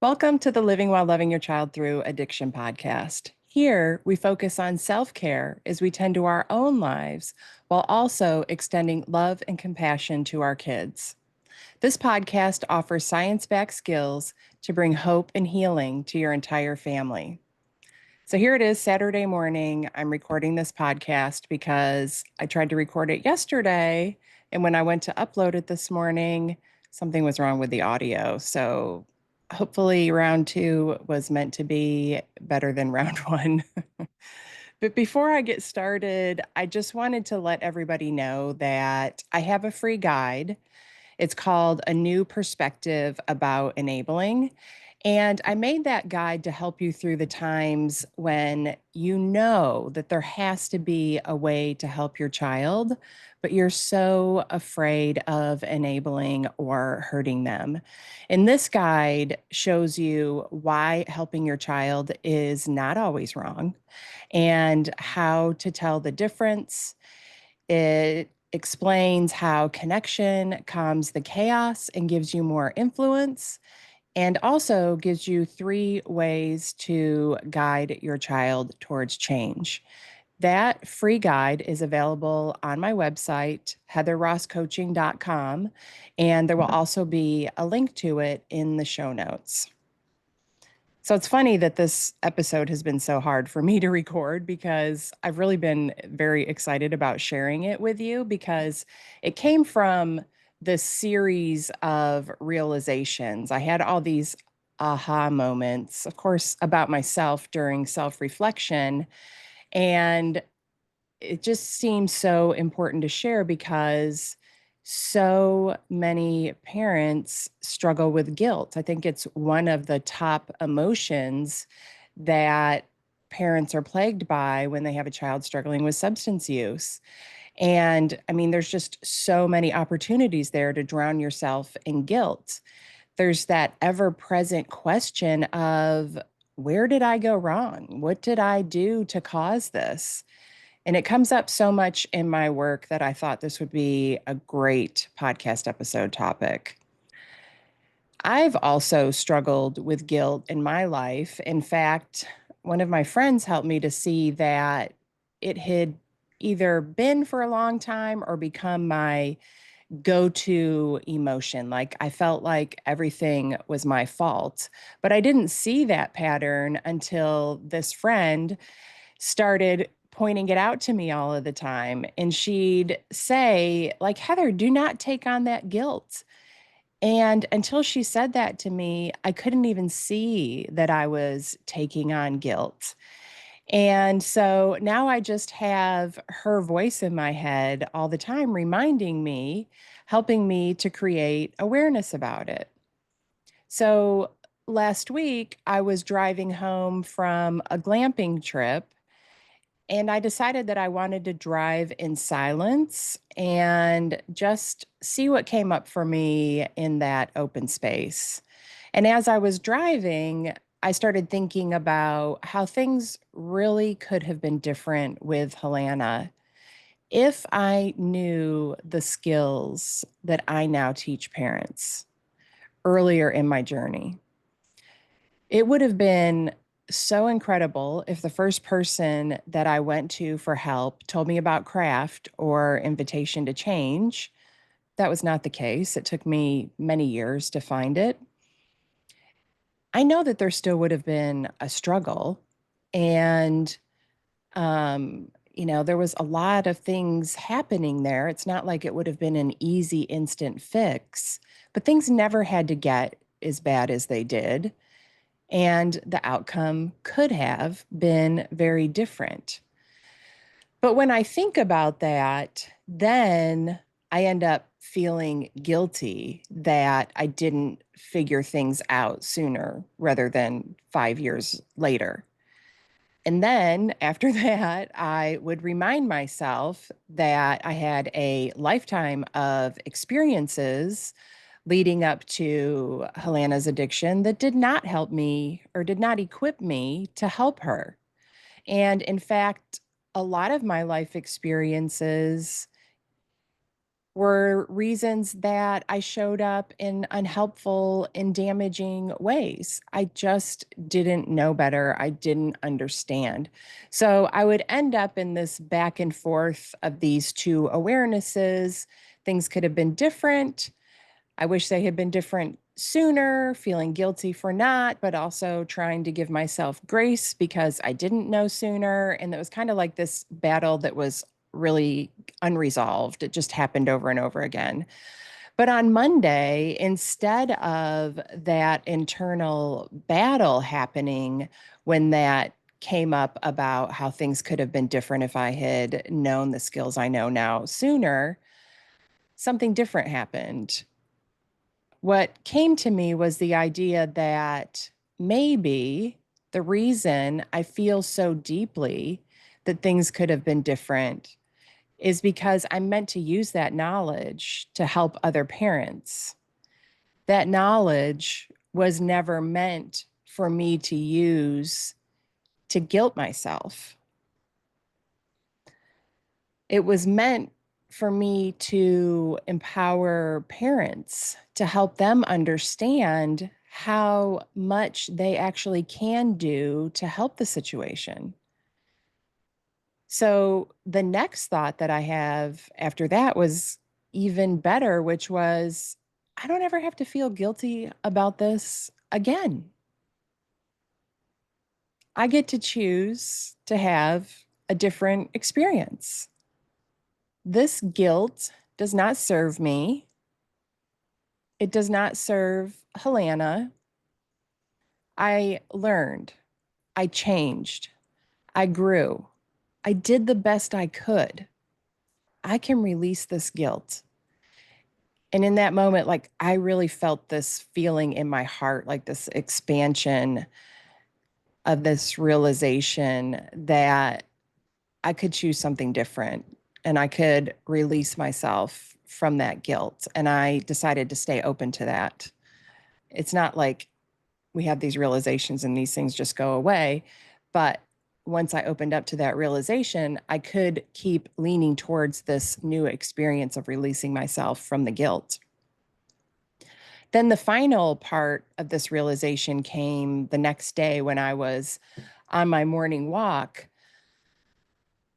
Welcome to the Living While Loving Your Child Through Addiction podcast. Here, we focus on self care as we tend to our own lives while also extending love and compassion to our kids. This podcast offers science backed skills to bring hope and healing to your entire family. So here it is, Saturday morning. I'm recording this podcast because I tried to record it yesterday. And when I went to upload it this morning, something was wrong with the audio. So hopefully, round two was meant to be better than round one. But before I get started, I just wanted to let everybody know that I have a free guide. It's called A New Perspective About Enabling. And I made that guide to help you through the times when you know that there has to be a way to help your child, but you're so afraid of enabling or hurting them. And this guide shows you why helping your child is not always wrong and how to tell the difference. It explains how connection calms the chaos and gives you more influence, and also gives you 3 ways to guide your child towards change. That free guide is available on my website, heatherrosscoaching.com, and there will also be a link to it in the show notes. So it's funny that this episode has been so hard for me to record because I've really been very excited about sharing it with you because it came from this series of realizations. I had all these aha moments, of course, about myself during self reflection. And it just seems so important to share because so many parents struggle with guilt. I think it's one of the top emotions that parents are plagued by when they have a child struggling with substance use. And I mean, there's just so many opportunities there to drown yourself in guilt. There's that ever present question of, where did I go wrong? What did I do to cause this? And it comes up so much in my work that I thought this would be a great podcast episode topic. I've also struggled with guilt in my life. In fact, one of my friends helped me to see that it had either been for a long time or become my go to emotion. Like I felt like everything was my fault. But I didn't see that pattern until this friend started pointing it out to me all of the time. And she'd say, like, Heather, do not take on that guilt. And until she said that to me, I couldn't even see that I was taking on guilt. And so now I just have her voice in my head all the time, reminding me, helping me to create awareness about it. So last week, I was driving home from a glamping trip and I decided that I wanted to drive in silence and just see what came up for me in that open space. And as I was driving, I started thinking about how things really could have been different with Helena if I knew the skills that I now teach parents earlier in my journey. It would have been so incredible if the first person that I went to for help told me about craft or invitation to change. That was not the case. It took me many years to find it. I know that there still would have been a struggle. And, there was a lot of things happening there. It's not like it would have been an easy instant fix, but things never had to get as bad as they did. And the outcome could have been very different. But when I think about that, then I end up feeling guilty that I didn't figure things out sooner rather than 5 years later. And then after that, I would remind myself that I had a lifetime of experiences leading up to Helena's addiction that did not help me or did not equip me to help her. And in fact, a lot of my life experiences were reasons that I showed up in unhelpful and damaging ways. I just didn't know better. I didn't understand. So I would end up in this back and forth of these two awarenesses. Things could have been different. I wish they had been different sooner, feeling guilty for not, but also trying to give myself grace because I didn't know sooner. And it was kind of like this battle that was really unresolved. It just happened over and over again. But on Monday, instead of that internal battle happening when that came up about how things could have been different if I had known the skills I know now sooner, something different happened. What came to me was the idea that maybe the reason I feel so deeply that things could have been different is because I'm meant to use that knowledge to help other parents. That knowledge was never meant for me to use to guilt myself. It was meant for me to empower parents to help them understand how much they actually can do to help the situation. So the next thought that I have after that was even better, which was I don't ever have to feel guilty about this again. I get to choose to have a different experience. This guilt does not serve me. It does not serve Helena. I learned. I changed. I grew. I did the best I could. I can release this guilt. And in that moment, like I really felt this feeling in my heart, like this expansion of this realization that I could choose something different and I could release myself from that guilt. And I decided to stay open to that. It's not like we have these realizations and these things just go away. But once I opened up to that realization, I could keep leaning towards this new experience of releasing myself from the guilt. Then the final part of this realization came the next day when I was on my morning walk.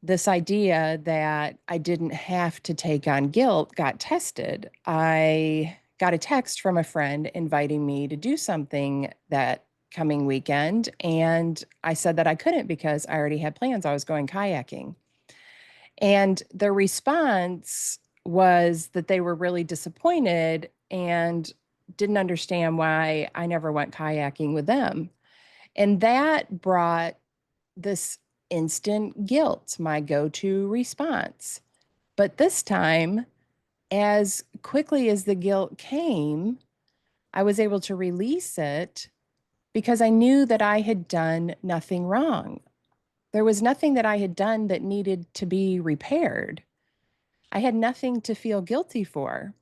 This idea that I didn't have to take on guilt got tested. I got a text from a friend inviting me to do something that coming weekend. And I said that I couldn't because I already had plans. I was going kayaking. And the response was that they were really disappointed and didn't understand why I never went kayaking with them. And that brought this instant guilt, my go to response. But this time, as quickly as the guilt came, I was able to release it because I knew that I had done nothing wrong. There was nothing that I had done that needed to be repaired. I had nothing to feel guilty for.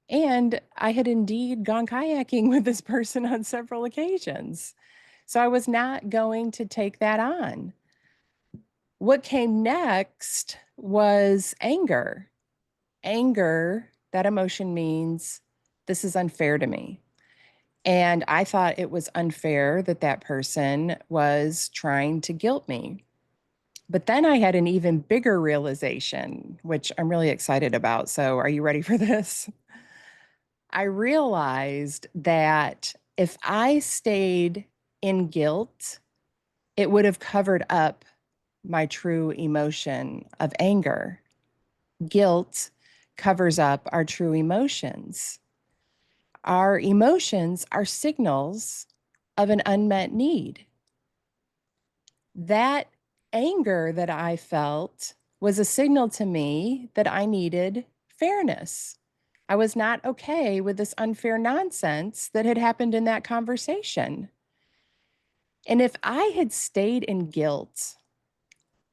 And I had indeed gone kayaking with this person on several occasions. So I was not going to take that on. What came next was anger. Anger, that emotion means this is unfair to me. And I thought it was unfair that that person was trying to guilt me. But then I had an even bigger realization, which I'm really excited about. So, are you ready for this? I realized that if I stayed in guilt, it would have covered up my true emotion of anger. Guilt covers up our true emotions. Our emotions are signals of an unmet need. That anger that I felt was a signal to me that I needed fairness. I was not okay with this unfair nonsense that had happened in that conversation. And if I had stayed in guilt,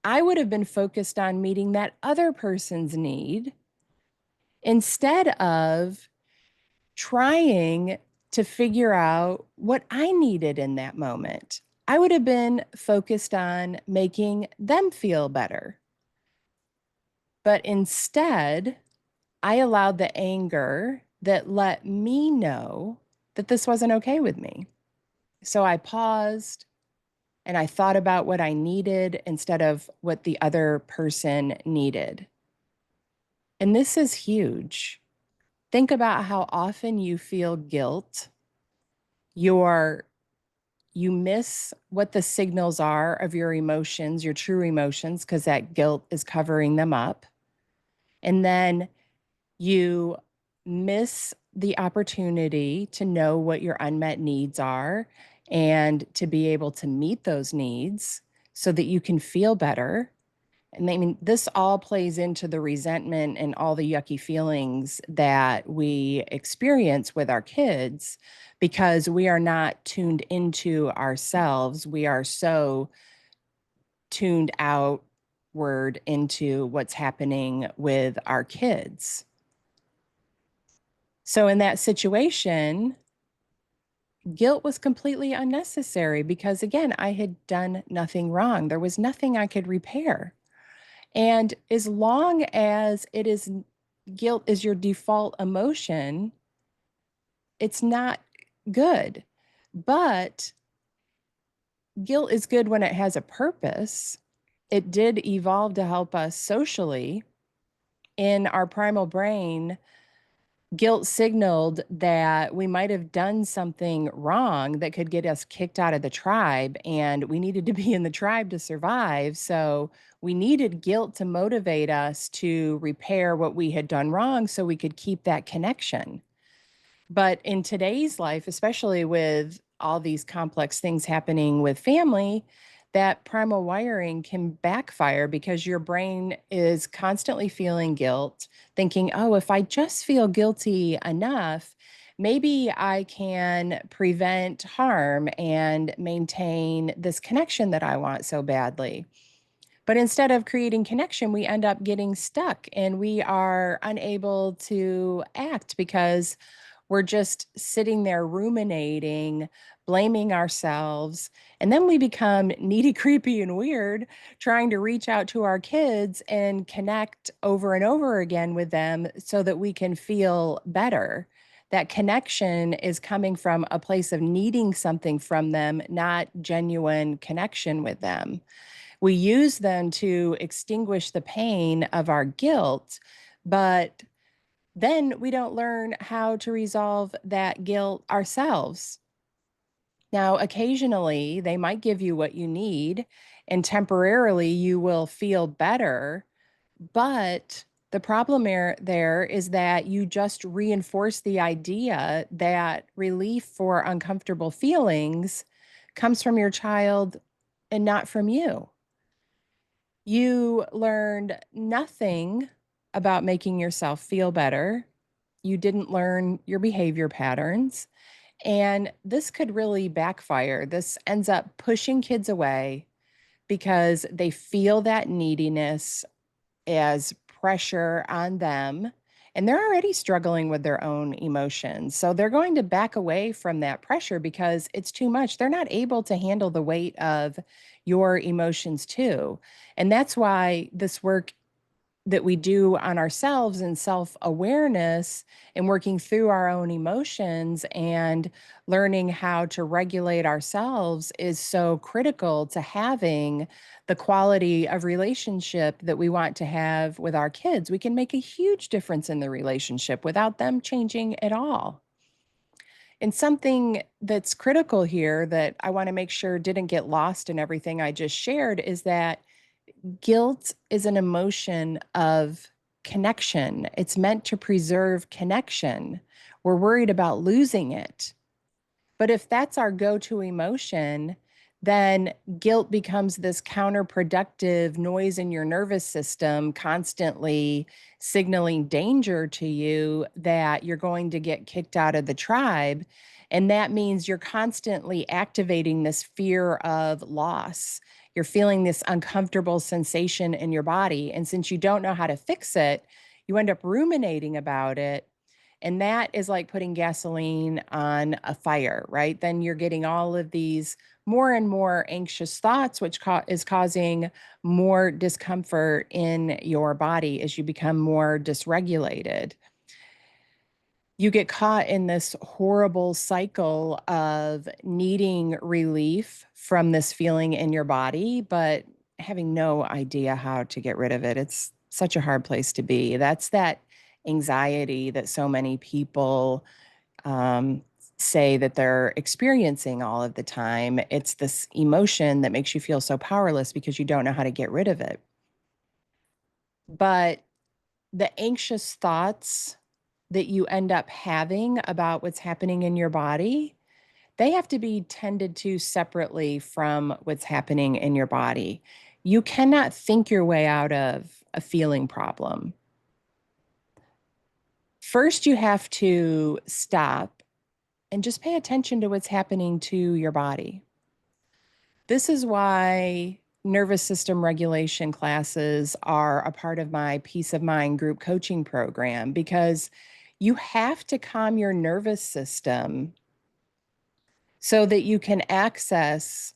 I would have been focused on meeting that other person's need instead of trying to figure out what I needed in that moment. I would have been focused on making them feel better. But instead, I allowed the anger that let me know that this wasn't okay with me. So I paused and I thought about what I needed instead of what the other person needed. And this is huge. Think about how often you feel guilt. You're you miss what the signals are of your emotions, your true emotions, because that guilt is covering them up. And then you miss the opportunity to know what your unmet needs are and to be able to meet those needs so that you can feel better. And I mean, this all plays into the resentment and all the yucky feelings that we experience with our kids because we are not tuned into ourselves. We are so tuned outward into what's happening with our kids. So, in that situation, guilt was completely unnecessary because, again, I had done nothing wrong. There was nothing I could repair. And as long as guilt is your default emotion, it's not good. But guilt is good when it has a purpose. It did evolve to help us socially. In our primal brain, guilt signaled that we might have done something wrong that could get us kicked out of the tribe, and we needed to be in the tribe to survive. So we needed guilt to motivate us to repair what we had done wrong so we could keep that connection. But in today's life, especially with all these complex things happening with family, that primal wiring can backfire because your brain is constantly feeling guilt, thinking, oh, if I just feel guilty enough, maybe I can prevent harm and maintain this connection that I want so badly. But instead of creating connection, we end up getting stuck and we are unable to act because we're just sitting there ruminating, blaming ourselves. And then we become needy, creepy, and weird, trying to reach out to our kids and connect over and over again with them so that we can feel better. That connection is coming from a place of needing something from them, not genuine connection with them. We use them to extinguish the pain of our guilt, but then we don't learn how to resolve that guilt ourselves. Now, occasionally, they might give you what you need, and temporarily you will feel better. But the problem there is that you just reinforce the idea that relief for uncomfortable feelings comes from your child and not from you. You learned nothing about making yourself feel better. You didn't learn your behavior patterns. And this could really backfire. This ends up pushing kids away because they feel that neediness as pressure on them. And they're already struggling with their own emotions. So they're going to back away from that pressure because it's too much. They're not able to handle the weight of your emotions, too. And that's why this work that we do on ourselves and self awareness and working through our own emotions and learning how to regulate ourselves is so critical to having the quality of relationship that we want to have with our kids. We can make a huge difference in the relationship without them changing at all. And something that's critical here that I want to make sure didn't get lost in everything I just shared is that guilt is an emotion of connection. It's meant to preserve connection. We're worried about losing it. But if that's our go to emotion, then guilt becomes this counterproductive noise in your nervous system, constantly signaling danger to you that you're going to get kicked out of the tribe. And that means you're constantly activating this fear of loss. You're feeling this uncomfortable sensation in your body. And since you don't know how to fix it, you end up ruminating about it And that is like putting gasoline on a fire, right? Then you're getting all of these more and more anxious thoughts, which is causing more discomfort in your body as you become more dysregulated. You get caught in this horrible cycle of needing relief from this feeling in your body, but having no idea how to get rid of it. It's such a hard place to be. That's that anxiety that so many people um, say that they're experiencing all of the time. It's this emotion that makes you feel so powerless because you don't know how to get rid of it. But the anxious thoughts that you end up having about what's happening in your body, they have to be tended to separately from what's happening in your body. You cannot think your way out of a feeling problem. First, you have to stop and just pay attention to what's happening to your body. This is why nervous system regulation classes are a part of my Peace of Mind group coaching program, because you have to calm your nervous system so that you can access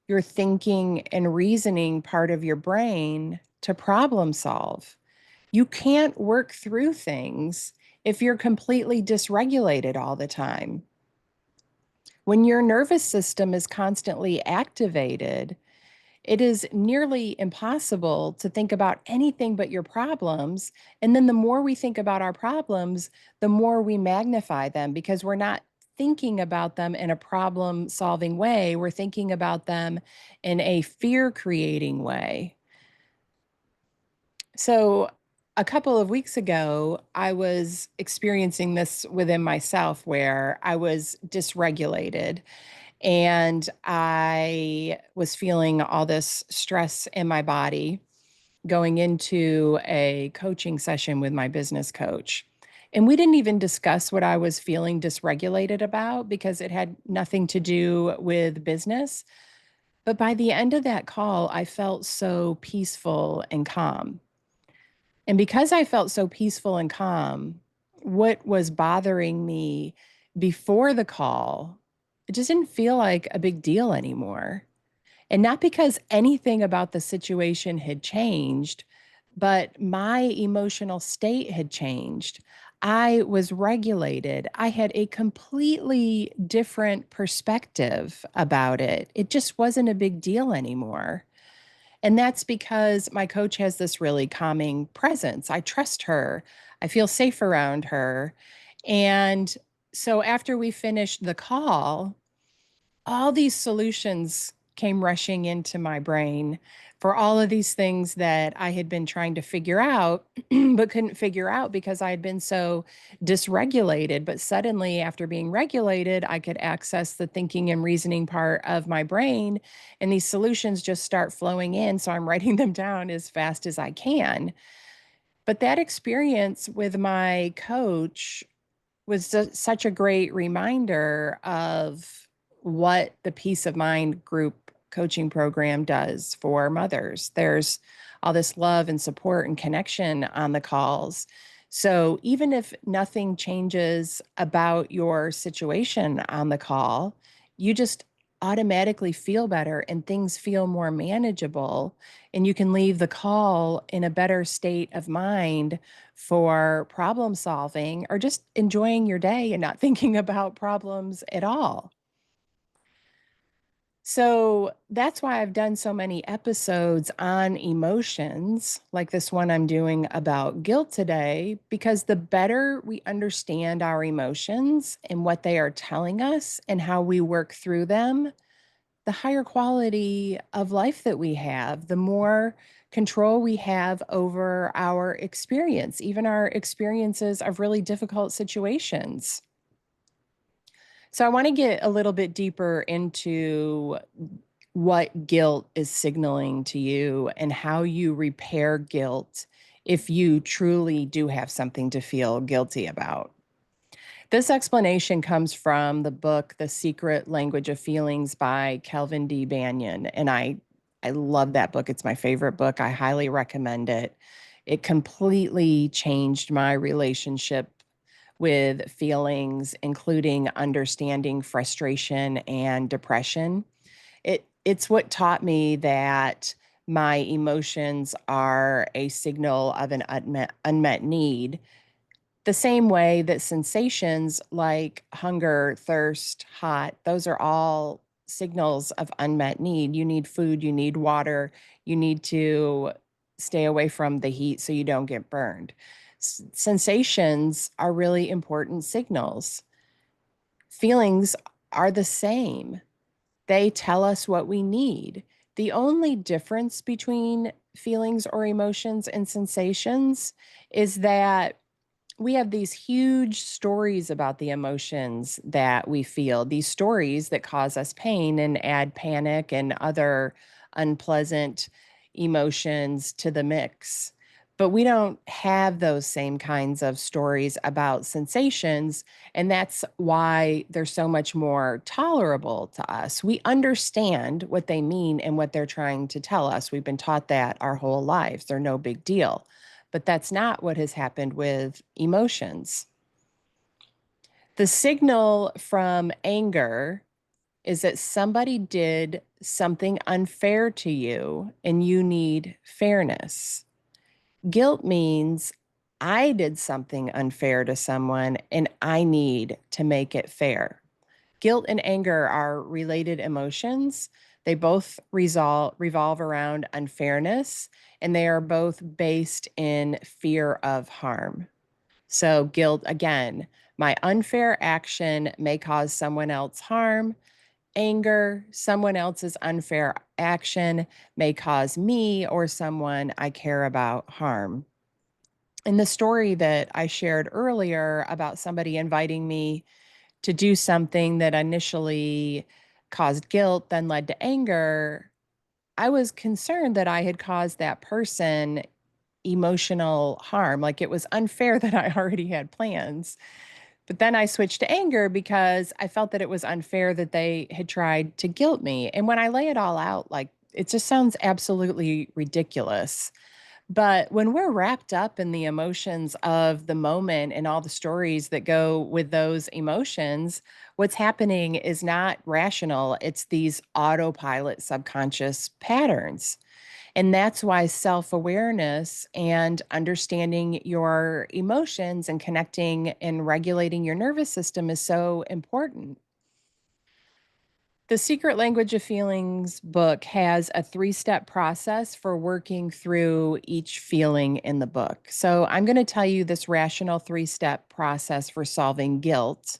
your thinking and reasoning part of your brain to problem solve. You can't work through things if you're completely dysregulated all the time. When your nervous system is constantly activated, it is nearly impossible to think about anything but your problems. And then the more we think about our problems, the more we magnify them, because we're not thinking about them in a problem solving way. We're thinking about them in a fear creating way. So, a couple of weeks ago, I was experiencing this within myself where I was dysregulated and I was feeling all this stress in my body going into a coaching session with my business coach. And we didn't even discuss what I was feeling dysregulated about because it had nothing to do with business. But by the end of that call, I felt so peaceful and calm. And because I felt so peaceful and calm, what was bothering me before the call, it just didn't feel like a big deal anymore. And not because anything about the situation had changed, but my emotional state had changed. I was regulated. I had a completely different perspective about it. It just wasn't a big deal anymore. And that's because my coach has this really calming presence. I trust her. I feel safe around her. And so after we finished the call, all these solutions came rushing into my brain for all of these things that I had been trying to figure out, but couldn't figure out because I had been so dysregulated. But suddenly, after being regulated, I could access the thinking and reasoning part of my brain, and these solutions just start flowing in. So I'm writing them down as fast as I can. But that experience with my coach was such a great reminder of what the Peace of Mind group coaching program does for mothers. There's all this love and support and connection on the calls. So even if nothing changes about your situation on the call, you just automatically feel better and things feel more manageable. And you can leave the call in a better state of mind for problem solving or just enjoying your day and not thinking about problems at all. So that's why I've done so many episodes on emotions, like this one I'm doing about guilt today, because the better we understand our emotions and what they are telling us and how we work through them, the higher quality of life that we have, the more control we have over our experience, even our experiences of really difficult situations. So I want to get a little bit deeper into what guilt is signaling to you and how you repair guilt if you truly do have something to feel guilty about. This explanation comes from the book, The Secret Language of Feelings by Kelvin D. Banyan. And I love that book. It's my favorite book. I highly recommend it. It completely changed my relationship with feelings, including understanding frustration and depression. It's what taught me that my emotions are a signal of an unmet need, the same way that sensations like hunger, thirst, hot, those are all signals of unmet need. You need food, you need water, you need to stay away from the heat so you don't get burned. Sensations are really important signals. Feelings are the same. They tell us what we need. The only difference between feelings or emotions and sensations is that we have these huge stories about the emotions that we feel, these stories that cause us pain and add panic and other unpleasant emotions to the mix. But we don't have those same kinds of stories about sensations. And that's why they're so much more tolerable to us. We understand what they mean and what they're trying to tell us. We've been taught that our whole lives. They're no big deal. But that's not what has happened with emotions. The signal from anger is that somebody did something unfair to you and you need fairness. Guilt means I did something unfair to someone and I need to make it fair. Guilt and anger are related emotions. They both revolve around unfairness, and they are both based in fear of harm. So, guilt, again, my unfair action may cause someone else harm. Anger, someone else's unfair action may cause me or someone I care about harm. In the story that I shared earlier about somebody inviting me to do something that initially caused guilt, then led to anger, I was concerned that I had caused that person emotional harm. Like it was unfair that I already had plans. But then I switched to anger because I felt that it was unfair that they had tried to guilt me. And when I lay it all out, like it just sounds absolutely ridiculous. But when we're wrapped up in the emotions of the moment and all the stories that go with those emotions, what's happening is not rational. It's these autopilot subconscious patterns. And that's why self awareness and understanding your emotions and connecting and regulating your nervous system is so important. The Secret Language of Feelings book has a 3-step process for working through each feeling in the book. So I'm going to tell you this rational 3-step process for solving guilt.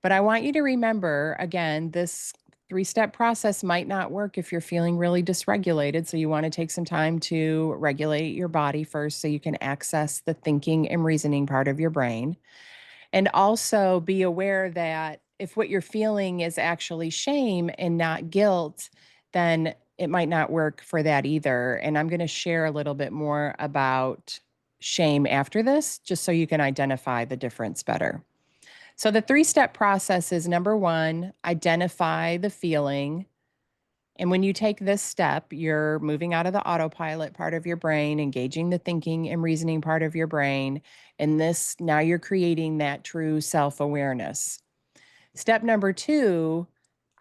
But I want you to remember again, this 3-step process might not work if you're feeling really dysregulated. So you want to take some time to regulate your body first so you can access the thinking and reasoning part of your brain. And also be aware that if what you're feeling is actually shame and not guilt, then it might not work for that either. And I'm going to share a little bit more about shame after this, just so you can identify the difference better. So, the 3-step process is number one, identify the feeling. And when you take this step, you're moving out of the autopilot part of your brain, engaging the thinking and reasoning part of your brain. And this, now you're creating that true self awareness. Step number two,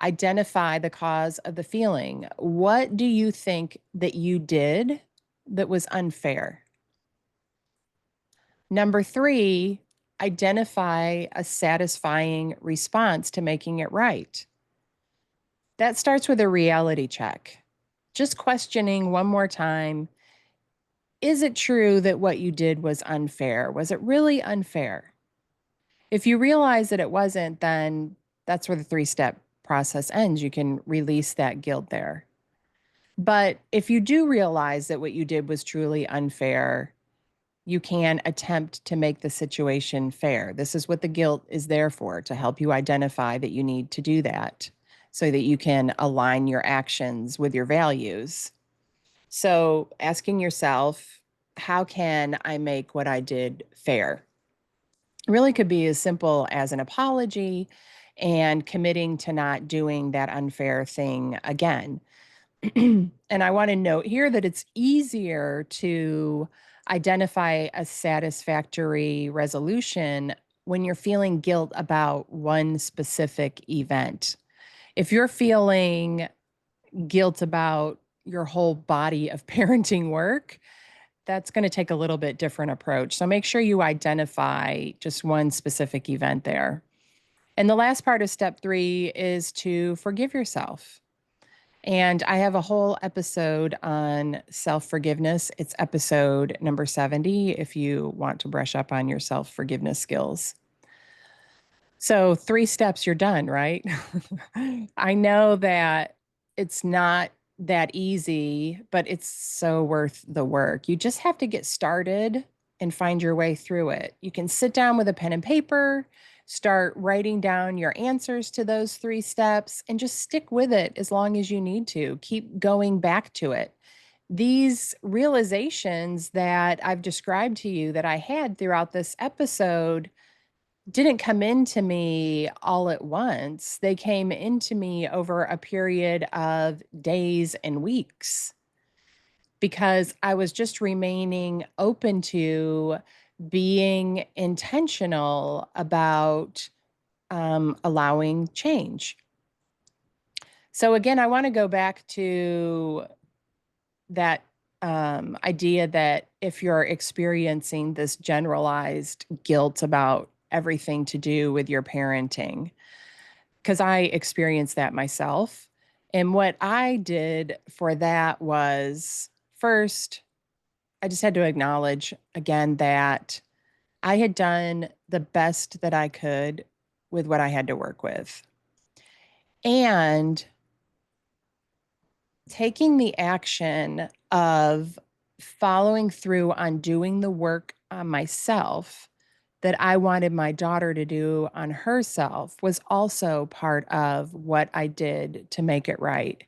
identify the cause of the feeling. What do you think that you did that was unfair? Number three, identify a satisfying response to making it right. That starts with a reality check. Just questioning one more time, is it true that what you did was unfair? Was it really unfair? If you realize that it wasn't, then that's where the 3-step process ends. You can release that guilt there. But if you do realize that what you did was truly unfair, you can attempt to make the situation fair. This is what the guilt is there for, to help you identify that you need to do that so that you can align your actions with your values. So asking yourself, how can I make what I did fair? Really could be as simple as an apology and committing to not doing that unfair thing again. And I want to note here that it's easier to identify a satisfactory resolution when you're feeling guilt about one specific event. If you're feeling guilt about your whole body of parenting work, that's going to take a little bit different approach. So make sure you identify just one specific event there. And the last part of step 3 is to forgive yourself. And I have a whole episode on self forgiveness. It's episode number 70 if you want to brush up on your self forgiveness skills. So, 3 steps, you're done, right? I know that it's not that easy, but it's so worth the work. You just have to get started and find your way through it. You can sit down with a pen and paper, start writing down your answers to those 3 steps, and just stick with it as long as you need to. Keep going back to it. These realizations that I've described to you that I had throughout this episode didn't come into me all at once. They came into me over a period of days and weeks because I was just remaining open to being intentional about allowing change. So, again, I want to go back to that idea that if you're experiencing this generalized guilt about everything to do with your parenting, because I experienced that myself. And what I did for that was first, I just had to acknowledge again that I had done the best that I could with what I had to work with. And taking the action of following through on doing the work on myself that I wanted my daughter to do on herself was also part of what I did to make it right.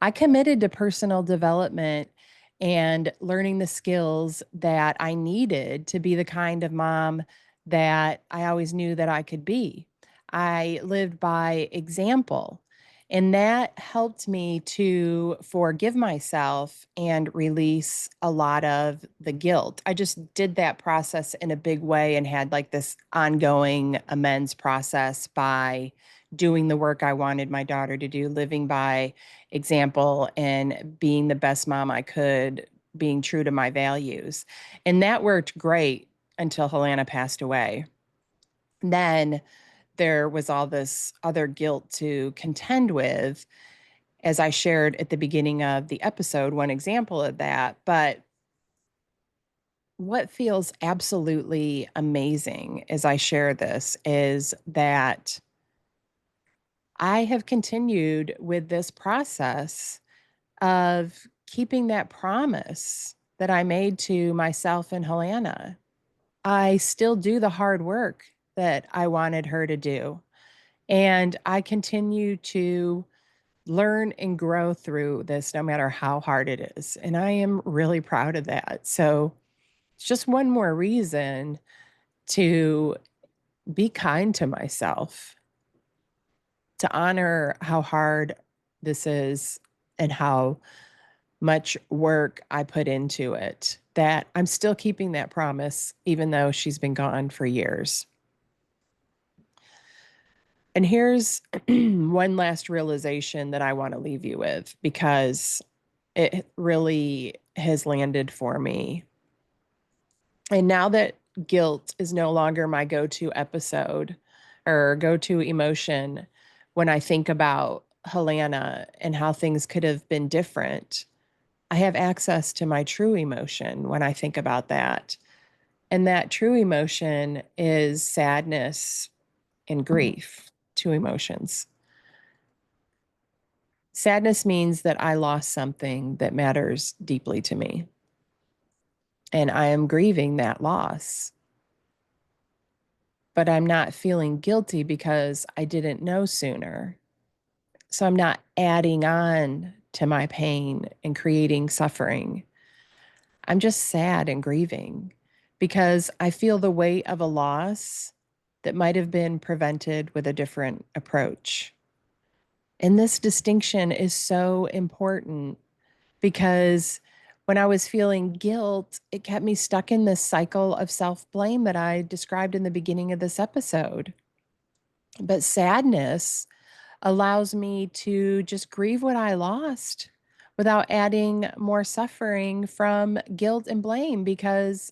I committed to personal development and learning the skills that I needed to be the kind of mom that I always knew that I could be. I lived by example. And that helped me to forgive myself and release a lot of the guilt. I just did that process in a big way and had like this ongoing amends process by doing the work I wanted my daughter to do, living by example and being the best mom I could, being true to my values. And that worked great until Helena passed away. Then there was all this other guilt to contend with, as I shared at the beginning of the episode, one example of that. But what feels absolutely amazing as I share this is that I have continued with this process of keeping that promise that I made to myself and Helena. I still do the hard work that I wanted her to do. And I continue to learn and grow through this no matter how hard it is. And I am really proud of that. So it's just one more reason to be kind to myself, to honor how hard this is and how much work I put into it, that I'm still keeping that promise, even though she's been gone for years. And here's one last realization that I want to leave you with because it really has landed for me. And now that guilt is no longer my go to episode or go to emotion when I think about Helena and how things could have been different, I have access to my true emotion when I think about that. And that true emotion is sadness and grief, two emotions. Sadness means that I lost something that matters deeply to me. And I am grieving that loss. But I'm not feeling guilty because I didn't know sooner. So I'm not adding on to my pain and creating suffering. I'm just sad and grieving because I feel the weight of a loss that might have been prevented with a different approach. And this distinction is so important because When I was feeling guilt, it kept me stuck in this cycle of self blame that I described in the beginning of this episode. But sadness allows me to just grieve what I lost without adding more suffering from guilt and blame because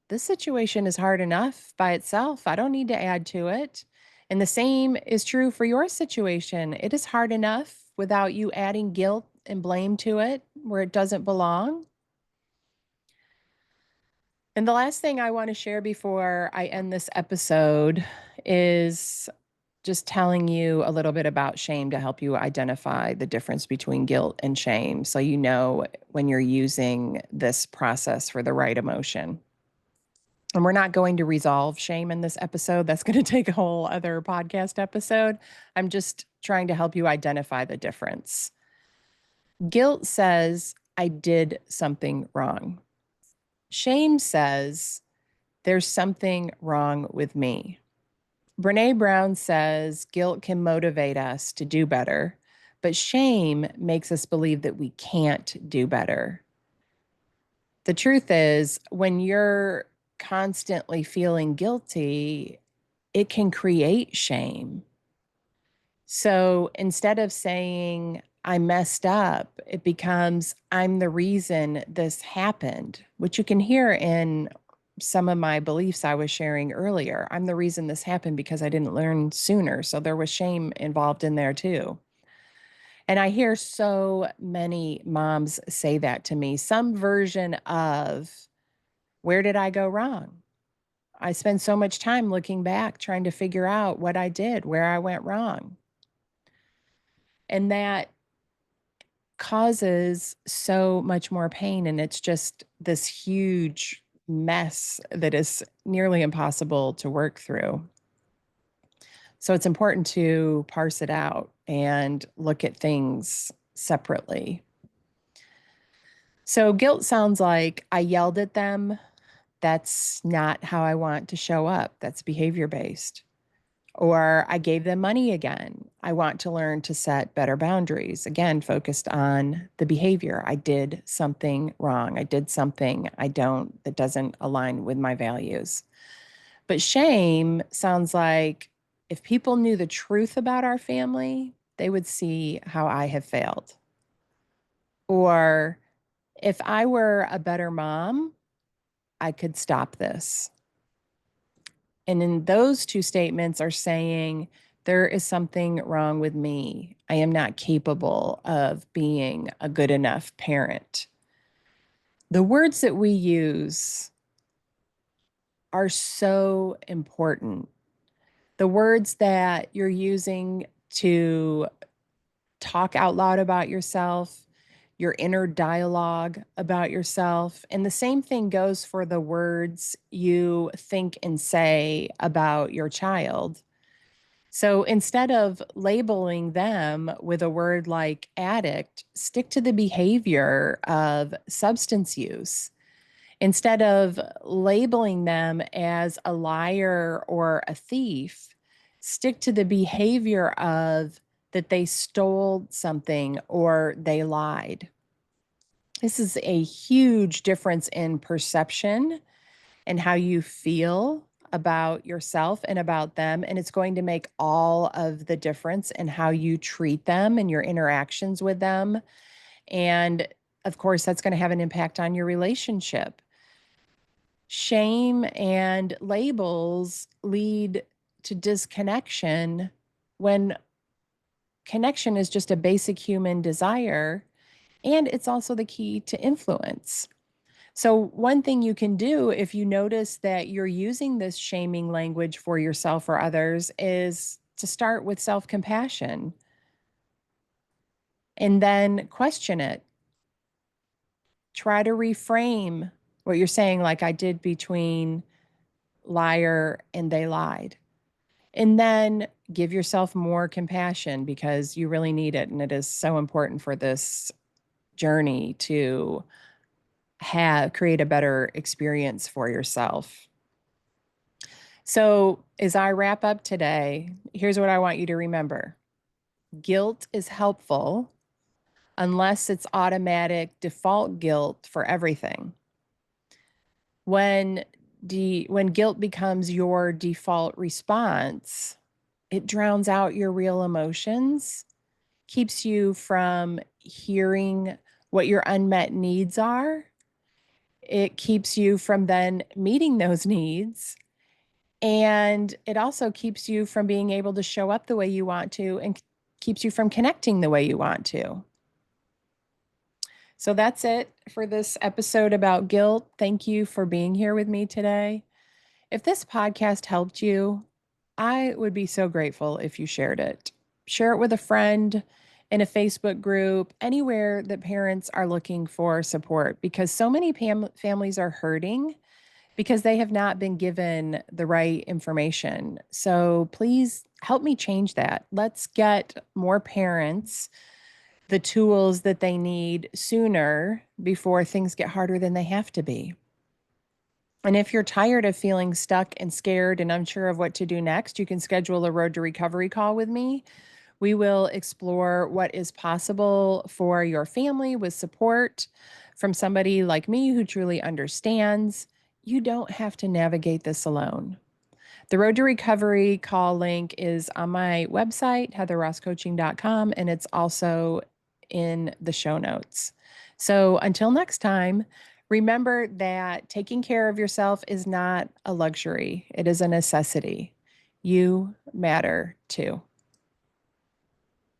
this situation is hard enough by itself. I don't need to add to it. And the same is true for your situation. It is hard enough without you adding guilt and blame to it where it doesn't belong. And the last thing I want to share before I end this episode is just telling you a little bit about shame to help you identify the difference between guilt and shame so you know when you're using this process for the right emotion. And we're not going to resolve shame in this episode. That's going to take a whole other podcast episode. I'm just trying to help you identify the difference. Guilt says, I did something wrong. Shame says, there's something wrong with me. Brene Brown says guilt can motivate us to do better, but shame makes us believe that we can't do better. The truth is, when you're constantly feeling guilty, it can create shame. So instead of saying, I messed up, it becomes, I'm the reason this happened, which you can hear in some of my beliefs I was sharing earlier. I'm the reason this happened because I didn't learn sooner. So there was shame involved in there too. And I hear so many moms say that to me, some version of, where did I go wrong? I spend so much time looking back, trying to figure out what I did, where I went wrong. And that causes so much more pain. And it's just this huge mess that is nearly impossible to work through. So it's important to parse it out and look at things separately. So guilt sounds like I yelled at them. That's not how I want to show up. That's behavior based. Or I gave them money again. I want to learn to set better boundaries. Again, focused on the behavior. I did something wrong. I did something that doesn't align with my values. But shame sounds like if people knew the truth about our family, they would see how I have failed. Or if I were a better mom, I could stop this. And in those two statements are saying, there is something wrong with me. I am not capable of being a good enough parent. The words that we use are so important. The words that you're using to talk out loud about yourself, your inner dialogue about yourself. And the same thing goes for the words you think and say about your child. So instead of labeling them with a word like addict, stick to the behavior of substance use. Instead of labeling them as a liar or a thief, stick to the behavior of that they stole something or they lied. This is a huge difference in perception and how you feel about yourself and about them. And it's going to make all of the difference in how you treat them and your interactions with them. And of course, that's going to have an impact on your relationship. Shame and labels lead to disconnection when connection is just a basic human desire. And it's also the key to influence. So, one thing you can do if you notice that you're using this shaming language for yourself or others is to start with self compassion and then question it. Try to reframe what you're saying, like I did between liar and they lied. And then give yourself more compassion because you really need it. And it is so important for this journey to create a better experience for yourself. So, as I wrap up today, here's what I want you to remember. Guilt is helpful unless it's automatic default guilt for everything. When when guilt becomes your default response, it drowns out your real emotions, keeps you from hearing what your unmet needs are. It keeps you from then meeting those needs. And it also keeps you from being able to show up the way you want to and keeps you from connecting the way you want to. So that's it for this episode about guilt. Thank you for being here with me today. If this podcast helped you, I would be so grateful if you shared it. Share it with a friend, in a Facebook group, anywhere that parents are looking for support, because so many families are hurting because they have not been given the right information. So please help me change that. Let's get more parents the tools that they need sooner before things get harder than they have to be. And if you're tired of feeling stuck and scared and unsure of what to do next, you can schedule a Road to Recovery call with me. We will explore what is possible for your family with support from somebody like me who truly understands. You don't have to navigate this alone. The Road to Recovery call link is on my website, heatherrosscoaching.com, and it's also in the show notes. So until next time, remember that taking care of yourself is not a luxury, it is a necessity. You matter too.